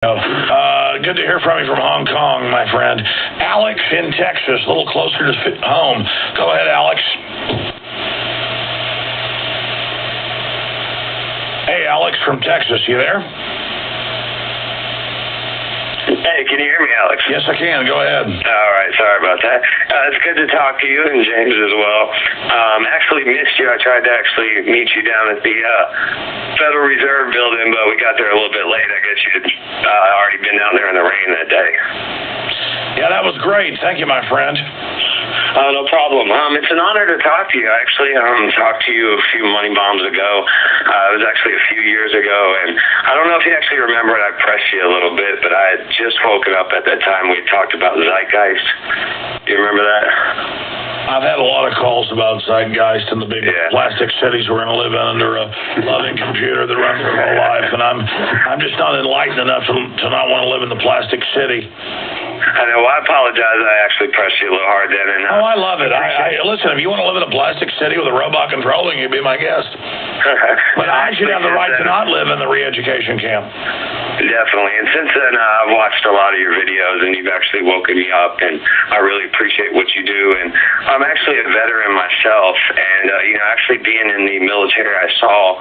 Good to hear from you from Hong Kong, my friend. Alex in Texas, a little closer to home. Go ahead, Alex. Hey, Alex from Texas, you there? Hey, can you hear me, Alex? Yes, I can. Go ahead. All right. Sorry about that. It's good to talk to you and James as well. Actually missed you. I tried to actually meet you down at the Federal Reserve building, but we got there a little bit late. I guess you'd already been down there in the rain that day. Yeah, that was great. Thank you, my friend. No problem. It's an honor to talk to you. I actually talked to you a few money bombs ago. It was actually a few years ago, and I don't know if you actually remember it. I pressed you a little bit, but I had just woken up at that time. We talked about Zeitgeist. Do you remember that? I've had a lot of calls about Zeitgeist and the big plastic cities we're going to live in under a loving computer that runs their whole life, and I'm just not enlightened enough to not want to live in the plastic city. I know. Well, I apologize. I actually pressed you a little hard then. And, I love it. Listen, if you want to live in a plastic city with a robot controlling you, be my guest. But I should have the right to not live in the re-education camp. Definitely. And since then, I've watched a lot of your videos, and you've actually woken me up, and I really appreciate what you do. And I'm actually a veteran myself, and, actually being in the military, I saw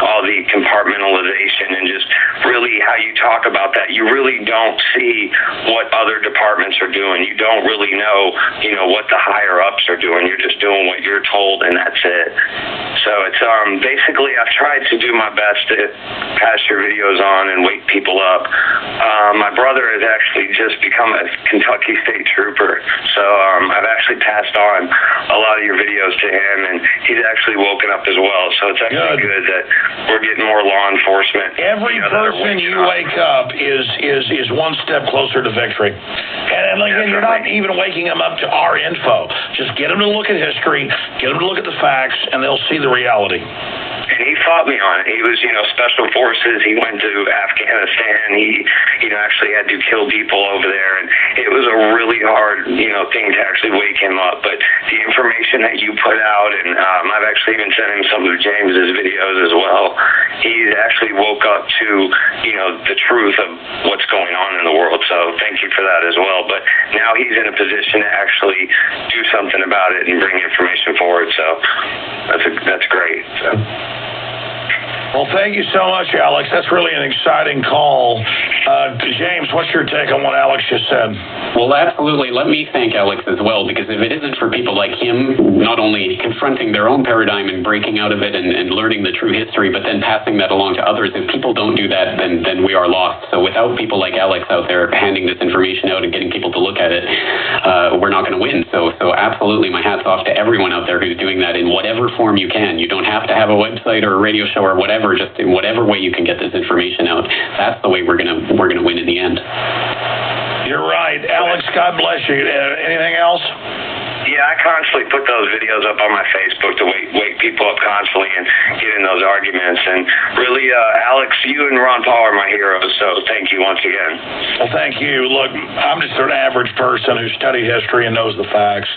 all the compartmentalization and just really how you talk about that. You really don't see what other departments are doing. You don't really know, what the higher ups are doing. You're just doing what you're told, and that's it. So it's basically I've tried to do my best to pass your videos on and wake people up. My brother has actually just become a Kentucky State Trooper, so I've actually passed on a lot of your videos to him, and he's actually woken up as well. So it's actually good that we're getting more law enforcement. Every person you wake up is one step closer to victory. And again, you're not even waking them up to our info. Just get them to look at history, get them to look at the facts, and they'll see the reality. And he fought me on it. He was, special forces. He went to Afghanistan. He, actually had to kill people over there. And it was a really hard, thing to actually wake him up. But the information that you put out, and I've actually even sent him some of James's videos as well. He actually woke up to, the truth of what's going on in the world. So thank you for that as well. But now he's in a position to actually do something about it and bring information forward. So that's great. So. Well, thank you so much, Alex. That's really an exciting call. James, what's your take on what Alex just said? Well, absolutely. Let me thank Alex as well, because if it isn't for people like him not only confronting their own paradigm and breaking out of it and learning the true history, but then passing that along to others, if people don't do that, then we are lost. So without people like Alex out there handing this information out and getting people to look at it, we're not going to win. So absolutely, my hat's off to everyone out there who's doing that in whatever form you can. You don't have to have a website or a radio show or whatever. Just in whatever way you can get this information out, that's the way we're gonna win in the end. You're right, Alex. God bless you. Anything else? Yeah, I constantly put those videos up on my Facebook to wake people up constantly and get in those arguments. And really, Alex, you and Ron Paul are my heroes, so thank you once again. Well, thank you. Look, I'm just an average person who studied history and knows the facts.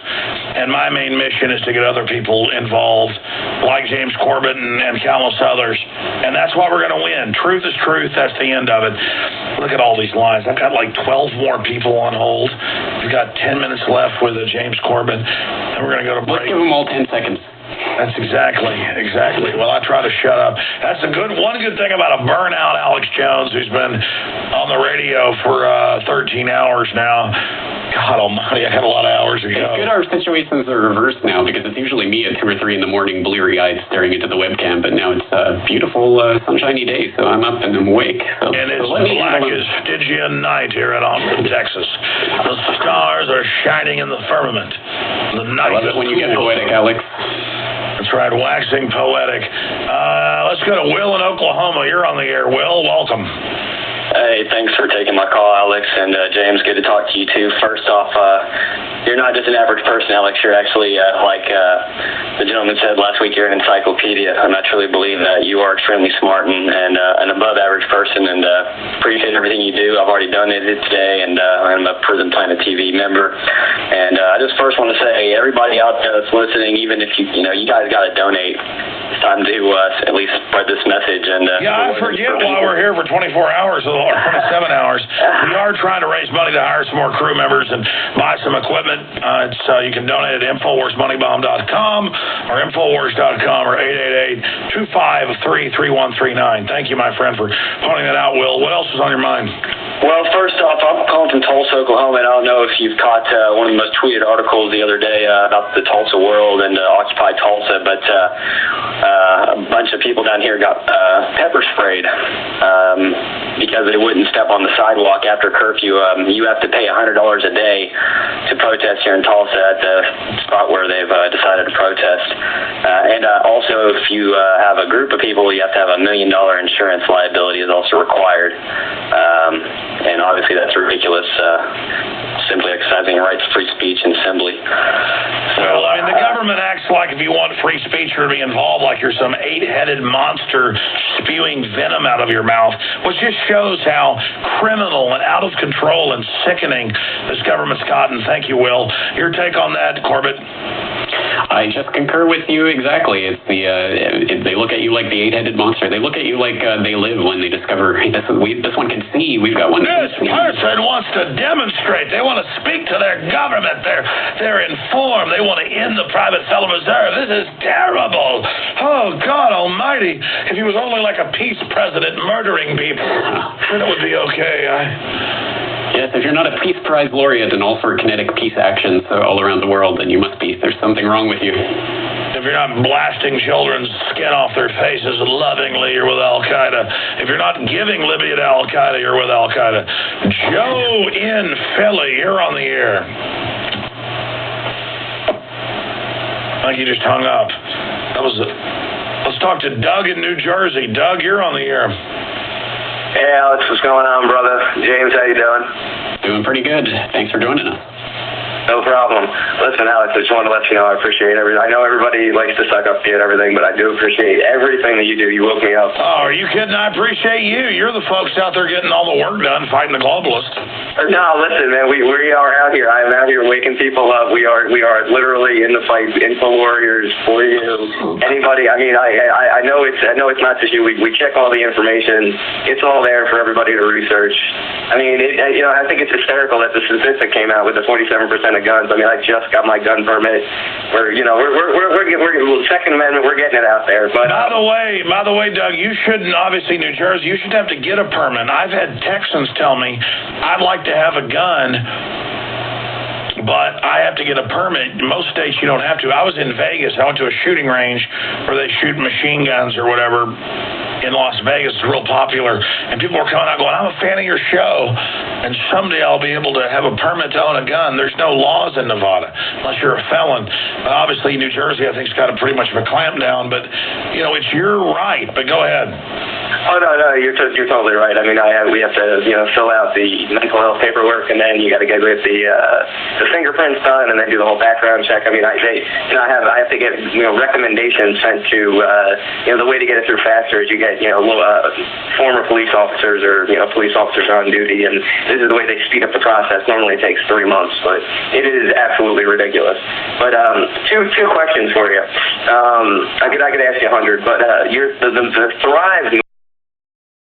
And my main mission is to get other people involved, like James Corbett and countless others. And that's why we're going to win. Truth is truth. That's the end of it. Look at all these lines. I've got like 12 more people on hold. We've got 10 minutes left with James Corbett. And we're going to go to break. Let's give them all 10 seconds. That's exactly. Well, I try to shut up. That's one good thing about a burnout Alex Jones, who's been on the radio for 13 hours now. God almighty, I had a lot of hours to go. It's good our situations are reversed now, because it's usually me at 2 or 3 in the morning, bleary-eyed, staring into the webcam, but now it's a beautiful, sunshiny day, so I'm up and I'm awake. And it's black as Stygian night here in Austin, Texas. The stars are shining in the firmament. The night I love it when you get poetic, Alex. That's right, waxing poetic. Let's go to Will in Oklahoma. You're on the air, Will. Welcome. Hey, thanks for taking my call, Alex. And James, good to talk to you, too. First off, you're not just an average person, Alex. You're actually, like the gentleman said last week, you're an encyclopedia. And I truly believe that you are extremely smart and an above-average person, and appreciate everything you do. I've already donated today, and I'm a Prison Planet TV member. And I just first want to say, everybody out there that's listening, even if you guys got to donate. it's time to at least spread this message. And yeah, I forget why we're here for 24 hours or 27 hours. We are trying to raise money to hire some more crew members and buy some equipment. You can donate at InfoWarsMoneyBomb.com or Infowars.com or 888-253-3139. Thank you, my friend, for pointing that out, Will. What else is on your mind? Well, first off, I'm calling from Tulsa, Oklahoma, and I don't know if you've caught one of the most tweeted articles the other day about the Tulsa world and Occupy Tulsa, but a bunch of people down here got pepper sprayed because they wouldn't step on the sidewalk after curfew. You have to pay $100 a day to protest here in Tulsa at the spot where they've decided to protest. And also, if you have a group of people, you have to have $1 million insurance liability is also required. And obviously that's ridiculous, simply exercising your right to free speech and assembly. So, well, I mean, the government acts like if you want free speech or to be involved, like you're some 8-headed monster spewing venom out of your mouth, which just shows how criminal and out of control and sickening this government's gotten. Thank you, Will. Your take on that, Corbett? I just concur with you exactly. It's they look at you like the 8-headed monster. They look at you like they live when they discover this one can see. We've got one. This person wants to demonstrate. They want to speak to their government. They're informed. They want to end the private Federal Reserve. This is terrible. Oh, God Almighty. If he was only like a peace president murdering people, then it would be okay. Yes, if you're not a Peace Prize laureate in all for kinetic peace actions all around the world, then you must be. There's something wrong with you. If you're not blasting children's skin off their faces lovingly, you're with Al-Qaeda. If you're not giving Libya to Al-Qaeda, you're with Al-Qaeda. Joe in Philly, you're on the air. I think you just hung up. Let's talk to Doug in New Jersey. Doug, you're on the air. Hey, Alex, what's going on, brother? James, how you doing? Doing pretty good. Thanks for joining us. No problem. Listen, Alex, I just wanted to let you know I appreciate everything. I know everybody likes to suck up to you and everything, but I do appreciate everything that you do. You woke me up. Oh, are you kidding? I appreciate you. You're the folks out there getting all the work done, fighting the globalists. No, listen, man, we are out here. I am out here waking people up. We are literally in the fight. Info warriors for you. Anybody? I mean, I know it's not just you. We check all the information. It's all there for everybody to research. I mean, I think it's hysterical that the statistic came out with the 47% of guns. I mean, I just got my gun permit. We're Second Amendment. We're getting it out there. But by the way, Doug, you shouldn't. Obviously, New Jersey, you should have to get a permit. I've had Texans tell me I'd like to have a gun, but I have to get a permit. In most states, you don't have to. I was in Vegas. I went to a shooting range where they shoot machine guns or whatever in Las Vegas. It's real popular. And people were coming out going, I'm a fan of your show, and someday I'll be able to have a permit to own a gun. There's no laws in Nevada unless you're a felon. But obviously, New Jersey, I think, has got a pretty much of a clamp down. But, it's your right. But go ahead. Oh, no, you're totally right. I mean, we have to, fill out the mental health paperwork, and then you got to get with the fingerprints done, and then do the whole background check. I mean, I have to get recommendations sent to the way to get it through faster is you get former police officers or police officers on duty, and this is the way they speed up the process. Normally it takes 3 months, but it is absolutely ridiculous. But two questions for you. I could ask you 100, but the Thrive